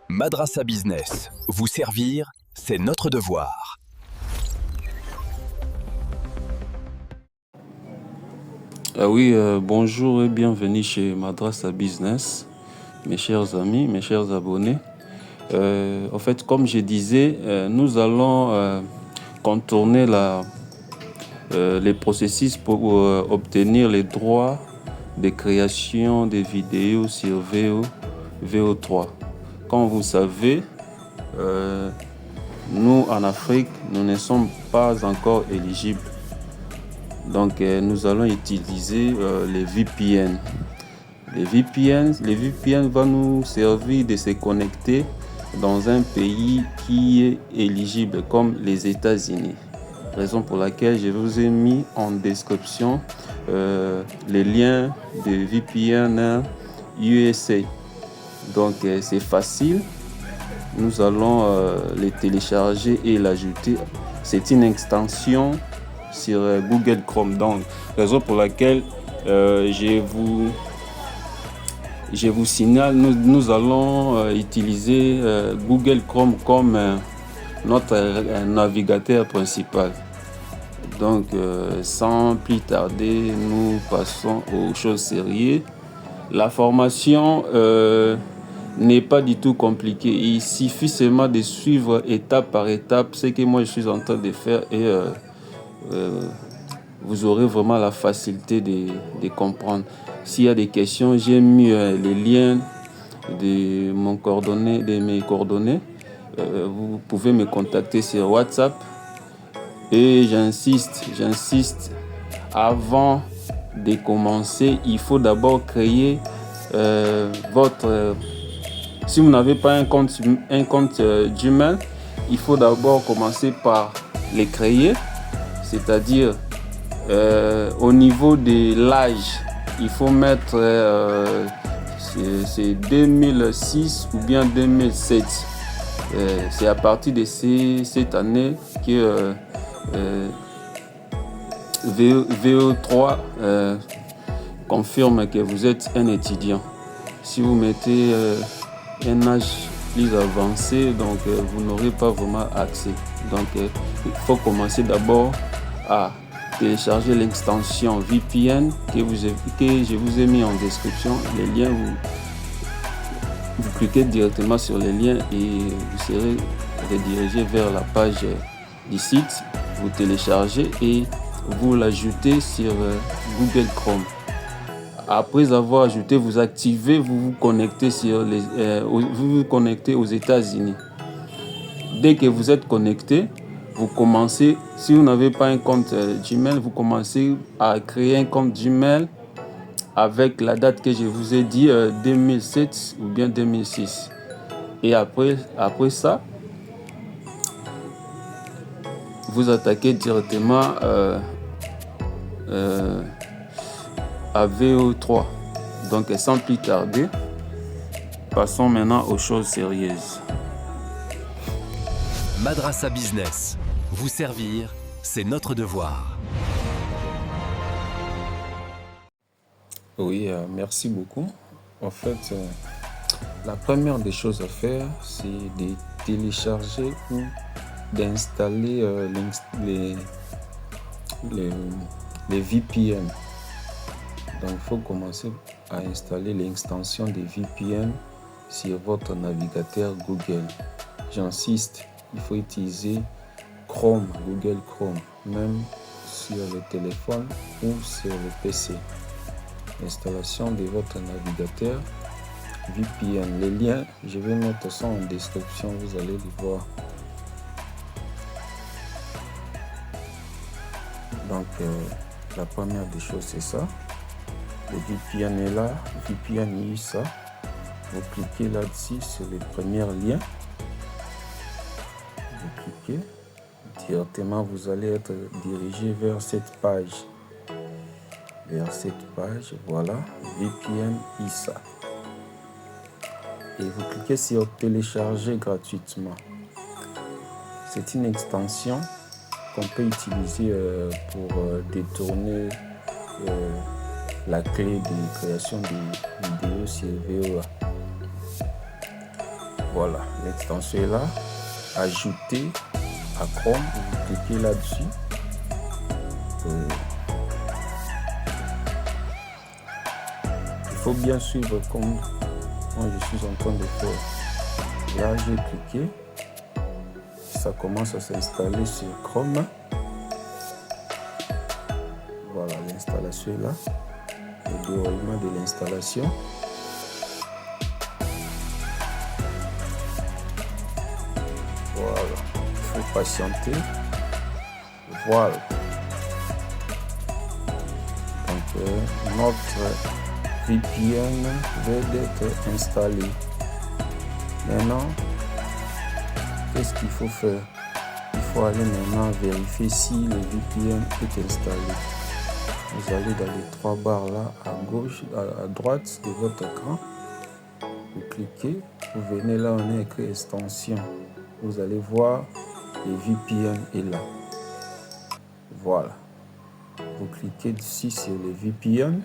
Madrasa Business. Vous servir, c'est notre devoir. Bonjour et bienvenue chez Madrasa Business, mes chers amis, mes chers abonnés. Comme je disais, nous allons contourner les processus pour obtenir les droits de création des vidéos sur VO3. Comme vous savez, nous en Afrique, nous ne sommes pas encore éligibles. Donc, nous allons utiliser les VPN. Les VPN vont nous servir de se connecter dans un pays qui est éligible, comme les États-Unis. Raison pour laquelle je vous ai mis en description les liens de VPN USA. Donc, c'est facile. Nous allons les télécharger et l'ajouter. C'est une extension sur Google Chrome. Donc, raison pour laquelle je vous signale, nous allons utiliser Google Chrome comme notre navigateur principal. Donc, sans plus tarder, nous passons aux choses sérieuses. La formation n'est pas du tout compliquée. Il suffit seulement de suivre étape par étape ce que moi je suis en train de faire et vous aurez vraiment la facilité de comprendre. S'il y a des questions, j'ai mis les liens de mes coordonnées. Vous pouvez me contacter sur WhatsApp. Et j'insiste, avant de commencer, il faut d'abord créer si vous n'avez pas un compte Gmail, il faut d'abord commencer par les créer, c'est-à-dire au niveau de l'âge, il faut mettre c'est 2006 ou bien 2007. C'est à partir de cette année que VO3 confirme que vous êtes un étudiant. Si vous mettez un âge plus avancé, donc vous n'aurez pas vraiment accès. Donc il faut commencer d'abord à télécharger l'extension VPN que je vous ai mis en description. Les liens, vous cliquez directement sur les liens et vous serez redirigé vers la page du site. Vous téléchargez et vous l'ajoutez sur Google Chrome. Après avoir ajouté, vous activez, vous connectez aux États-Unis. Dès que vous êtes connecté, vous commencez, si vous n'avez pas un compte Gmail, vous commencez à créer un compte Gmail avec la date que je vous ai dit, 2007 ou bien 2006. Et après ça, vous attaquez directement à VO3. Donc, sans plus tarder, passons maintenant aux choses sérieuses. Madrasa Business. Vous servir, c'est notre devoir. Merci beaucoup. La première des choses à faire, c'est de télécharger ou d'installer les VPN. Donc, il faut commencer à installer l'extension des VPN sur votre navigateur Google. J'insiste, il faut utiliser Chrome, Google Chrome, même sur le téléphone ou sur le PC. Installation de votre navigateur VPN. Les liens, je vais mettre ça en description, vous allez les voir. Donc, la première des choses, c'est ça. Le VPN est là, VPN USA. Vous cliquez là-dessus sur les premiers liens. Vous cliquez. Directement, vous allez être dirigé vers cette page. Voilà, VPN USA. Et vous cliquez sur télécharger gratuitement. C'est une extension qu'on peut utiliser pour détourner la clé de création des vidéos sur VOA. Voilà, l'extension est là. Ajouter à Chrome, vous cliquez là-dessus. Il faut bien suivre comme moi je suis en train de faire. Là, j'ai cliqué. Ça commence à s'installer sur Chrome. Voilà, l'installation est là. Le déroulement de l'installation. Voilà, il faut patienter. Voilà. Donc, notre VPN vient d'être installé. Maintenant, qu'est-ce qu'il faut faire? Il faut aller maintenant vérifier si le VPN est installé. Vous allez dans les 3 barres là, à gauche, à droite de votre écran. Vous cliquez, vous venez là, on a écrit extension. Vous allez voir, le VPN est là. Voilà. Vous cliquez ici sur le VPN.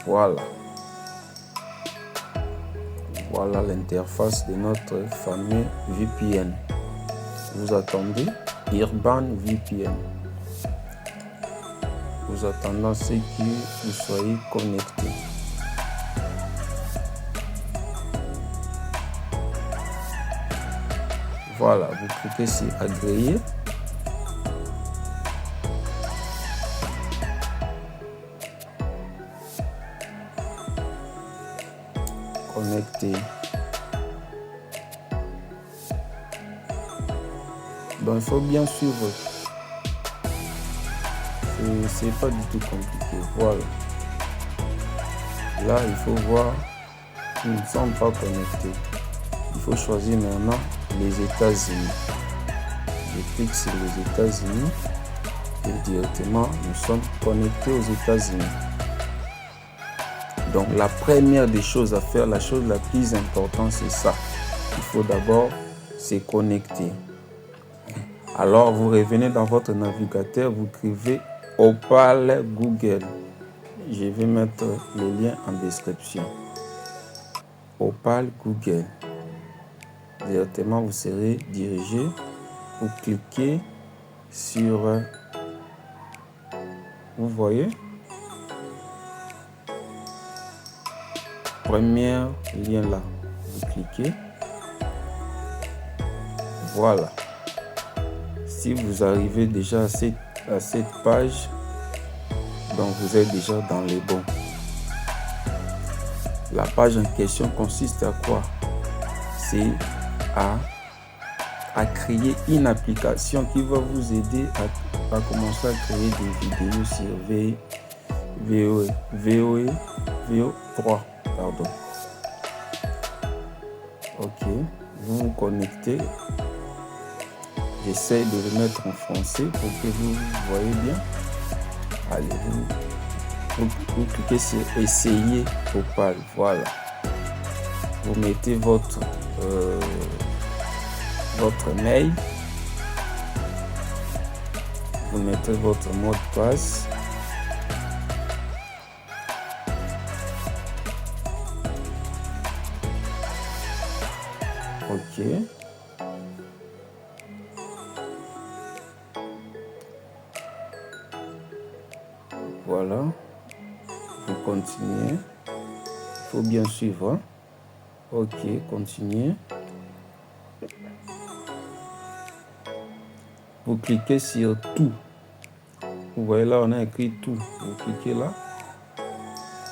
Voilà. Voilà l'interface de notre fameux VPN. Vous attendez Urban VPN. Vous attendez à ce que vous soyez connecté. Voilà, vous cliquez sur agréer. Connecté. Donc il faut bien suivre. C'est pas du tout compliqué. Voilà. Là, il faut voir. Nous ne sommes pas connectés. Il faut choisir maintenant les États-Unis. Je clique sur les États-Unis et directement nous sommes connectés aux États-Unis. Donc la première des choses à faire, la chose la plus importante, c'est ça. Il faut d'abord se connecter. Alors vous revenez dans votre navigateur, vous écrivez Opal Google. Je vais mettre le lien en description. Opal Google. Directement vous serez dirigé. Vous cliquez sur, vous voyez, premier lien là, vous cliquez. Voilà. Si vous arrivez déjà à cette page, donc vous êtes déjà dans les bons. La page en question consiste à quoi? C'est à créer une application qui va vous aider à commencer à créer des vidéos sur VO3. Pardon. Ok, vous vous connectez. J'essaie de le mettre en français pour que vous voyez bien. Allez, vous cliquez sur essayer Opal. Voilà. Vous mettez votre mail. Vous mettez votre mot de passe. Ok. Voilà. Vous continuez. Il faut bien suivre. Hein? Ok, continuez. Vous cliquez sur tout. Vous voyez là, on a écrit tout. Vous cliquez là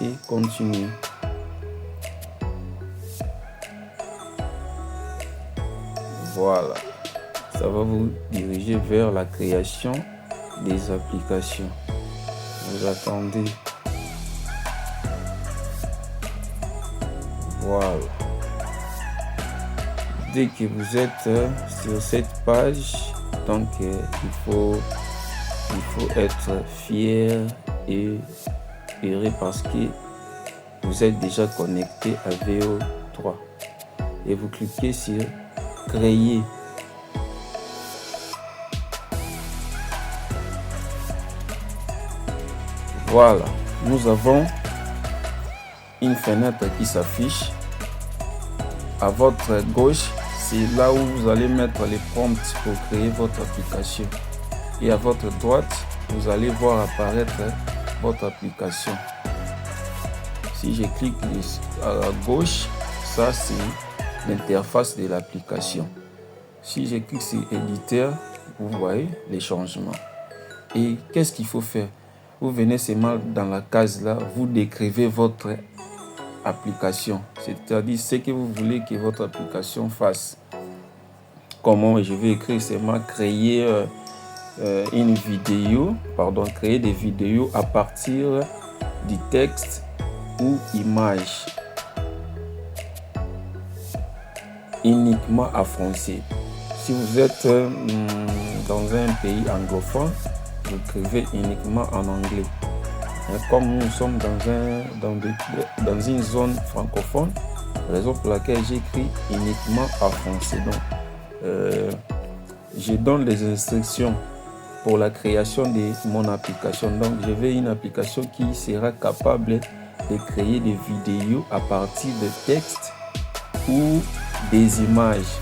et continuez. Voilà. Ça va vous diriger vers la création des applications. Vous attendez. Voilà. Dès que vous êtes sur cette page, donc il faut être fier et heureux parce que vous êtes déjà connecté à VO3. Et vous cliquez sur créer. Voilà, nous avons une fenêtre qui s'affiche. À votre gauche, c'est là où vous allez mettre les prompts pour créer votre application. Et à votre droite, vous allez voir apparaître votre application. Si je clique à gauche, ça c'est l'interface de l'application. Si je clique sur éditeur, vous voyez les changements. Et qu'est-ce qu'il faut faire? Vous venez seulement dans la case là, vous décrivez votre application, c'est-à-dire ce que vous voulez que votre application fasse. Comment je vais écrire seulement créer une vidéo, créer des vidéos à partir du texte ou image uniquement en français. Si vous êtes dans un pays anglophone, vous écrivez uniquement en anglais. Et comme nous sommes dans une zone francophone, raison pour laquelle j'écris uniquement en français. Donc, je donne les instructions pour la création de mon application. Donc, je veux une application qui sera capable de créer des vidéos à partir de textes ou des images.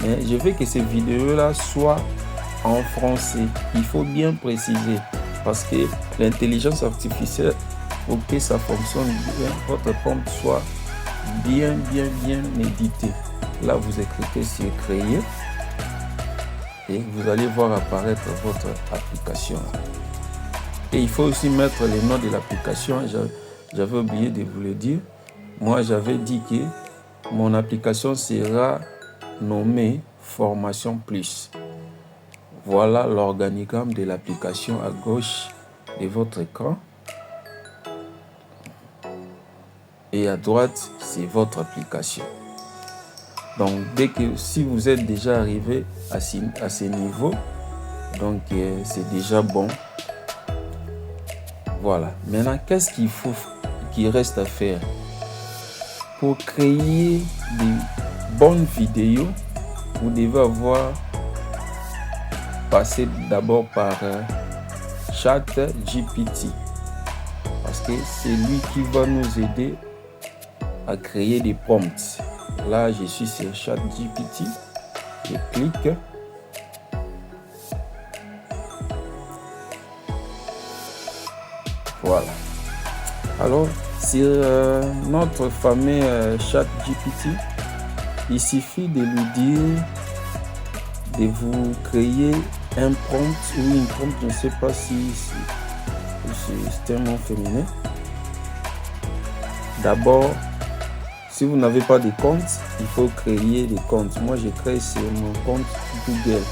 Mais je veux que ces vidéos-là soient en français. Il faut bien préciser parce que l'intelligence artificielle, pour que ça fonctionne bien, votre prompt soit bien édité. Là, vous cliquez sur créer et vous allez voir apparaître votre application. Et il faut aussi mettre le nom de l'application. J'avais oublié de vous le dire. Moi, j'avais dit que mon application sera nommée Formation Plus. Voilà l'organigramme de l'application à gauche de votre écran. Et à droite, c'est votre application. Donc, si vous êtes déjà arrivé à ce niveau, donc c'est déjà bon. Voilà. Maintenant, qu'est-ce qu'il reste à faire? Pour créer des bonnes vidéos, vous devez passer d'abord par ChatGPT. Parce que c'est lui qui va nous aider à créer des prompts. Là, je suis sur ChatGPT. Je clique. Voilà. Alors, sur notre fameux ChatGPT, il suffit de lui dire de vous créer un prompt ou une prompt, je ne sais pas si c'est un mot féminin. D'abord, si vous n'avez pas de compte, il faut créer des comptes. Moi, je crée sur mon compte Google.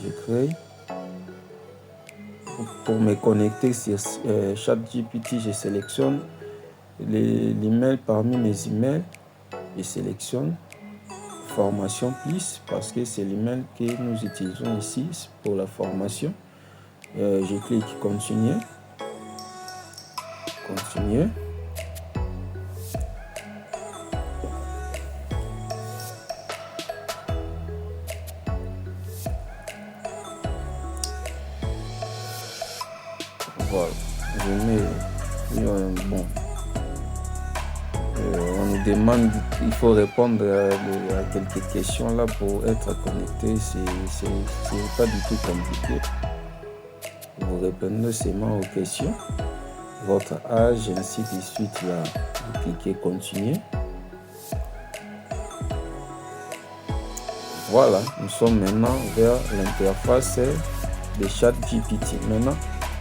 Je crée. Pour me connecter sur ChatGPT, je sélectionne l'email parmi mes emails. Je sélectionne Formation Plus parce que c'est l'email que nous utilisons ici pour la formation. Je clique Continuer. Continuer. Voilà. Je mets bon. On nous demande, il faut répondre à quelques questions là pour être connecté. C'est pas du tout compliqué. Vous répondez seulement aux questions, votre âge, ainsi de suite. Là, vous cliquez Continuer. Voilà, nous sommes maintenant vers l'interface de ChatGPT. Maintenant,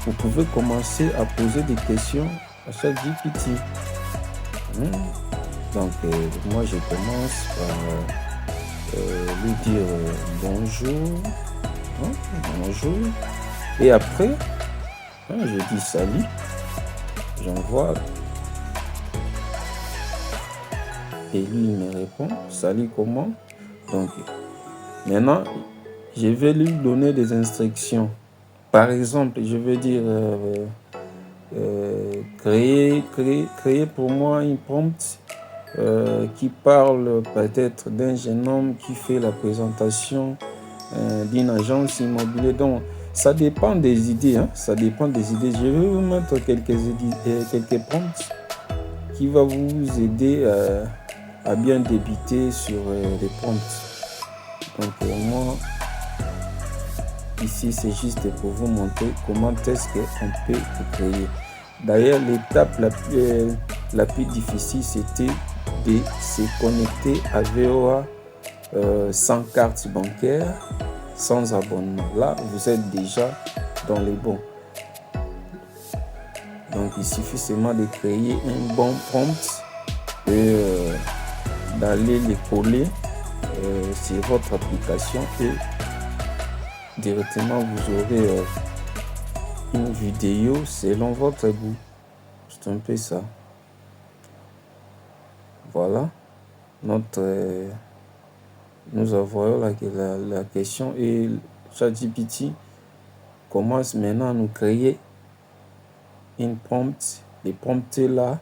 vous pouvez commencer à poser des questions à ChatGPT. Donc, moi, je commence par lui dire bonjour. Bonjour. Et après, je dis salut. J'envoie. Et lui, il me répond, salut, comment? Donc, maintenant, je vais lui donner des instructions. Par exemple, je vais dire créer pour moi une prompt qui parle peut-être d'un jeune homme qui fait la présentation d'une agence immobilière. Donc, Ça dépend des idées, hein. Ça dépend des idées. Je vais vous mettre quelques prompts qui va vous aider à bien débuter sur les prompts. Donc moi, ici, c'est juste pour vous montrer comment est-ce qu'on peut créer. D'ailleurs, l'étape la plus difficile, c'était de se connecter à VOA sans carte bancaire, sans abonnement. Là, vous êtes déjà dans les bons. Donc, il suffit seulement de créer un bon prompt et d'aller les coller sur votre application et directement vous aurez une vidéo selon votre goût. C'est un peu ça. Voilà. Nous avons la question et ChatGPT commence maintenant à nous créer une prompt. Les prompts là.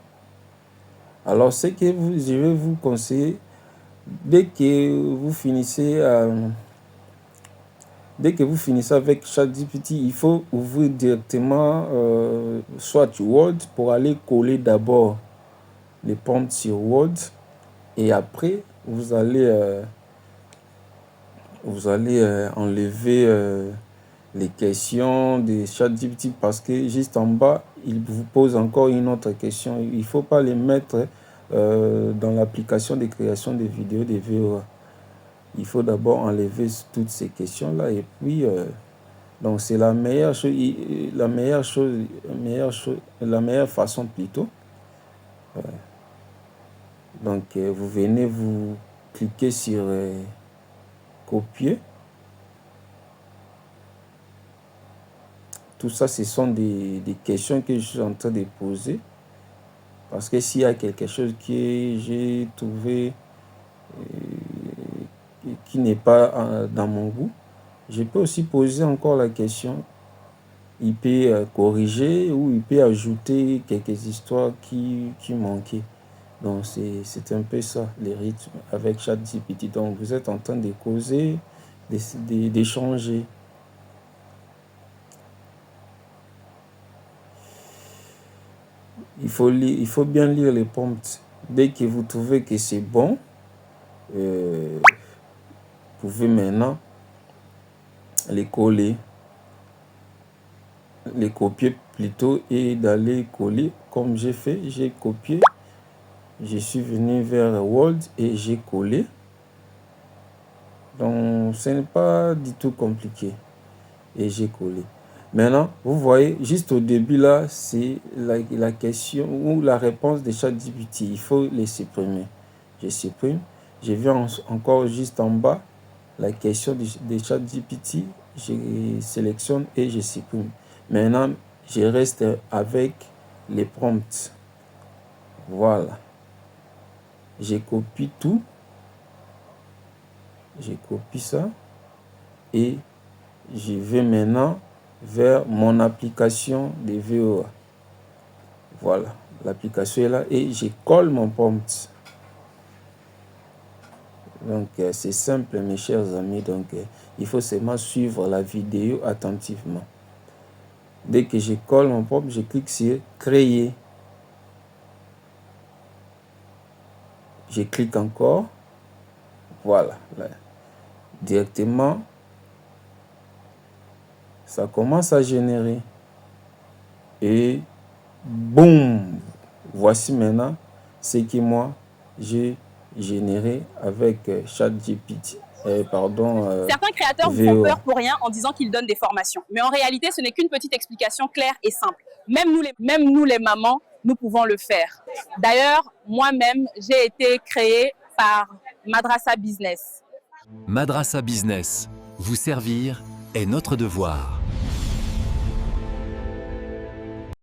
Alors, ce que je vais vous conseiller, dès que vous finissez avec ChatGPT, il faut ouvrir directement soit Word pour aller coller d'abord les prompts sur Word et après vous allez enlever les questions de ChatGPT parce que juste en bas, il vous pose encore une autre question. Il ne faut pas les mettre dans l'application de création de vidéos de VOA. Il faut d'abord enlever toutes ces questions-là et puis donc c'est la meilleure façon plutôt. Donc vous venez vous cliquer sur copier. Tout ça, ce sont des questions que je suis en train de poser. Parce que s'il y a quelque chose que j'ai trouvé qui n'est pas dans mon goût, je peux aussi poser encore la question. Il peut corriger ou il peut ajouter quelques histoires qui manquaient. Donc, c'est un peu ça, les rythmes avec ChatGPT. Donc, vous êtes en train de causer, d'échanger. Il faut bien lire les prompts. Dès que vous trouvez que c'est bon, vous pouvez maintenant les coller, les copier plutôt et d'aller coller comme j'ai fait. J'ai copié, je suis venu vers Word et j'ai collé. Donc, ce n'est pas du tout compliqué. Et j'ai collé. Maintenant, vous voyez, juste au début là, c'est la question ou la réponse de ChatGPT. Il faut les supprimer. Je supprime. Je viens encore juste en bas, la question de ChatGPT. Je sélectionne et je supprime. Maintenant, je reste avec les prompts. Voilà. Je copie tout. Je copie ça. Et je vais maintenant vers mon application de VOA. Voilà, l'application est là et je colle mon prompt. Donc, c'est simple, mes chers amis. Donc, il faut seulement suivre la vidéo attentivement. Dès que je colle mon prompt, je clique sur créer. Je clique encore. Voilà, là. Directement, ça commence à générer. Et boum, voici maintenant ce que moi j'ai généré avec ChatGPT. Certains créateurs vous font peur pour rien en disant qu'ils donnent des formations. Mais en réalité, ce n'est qu'une petite explication claire et simple. Même nous les mamans, nous pouvons le faire. D'ailleurs, moi-même, j'ai été créée par Madrasa Business. Madrasa Business, vous servir est notre devoir.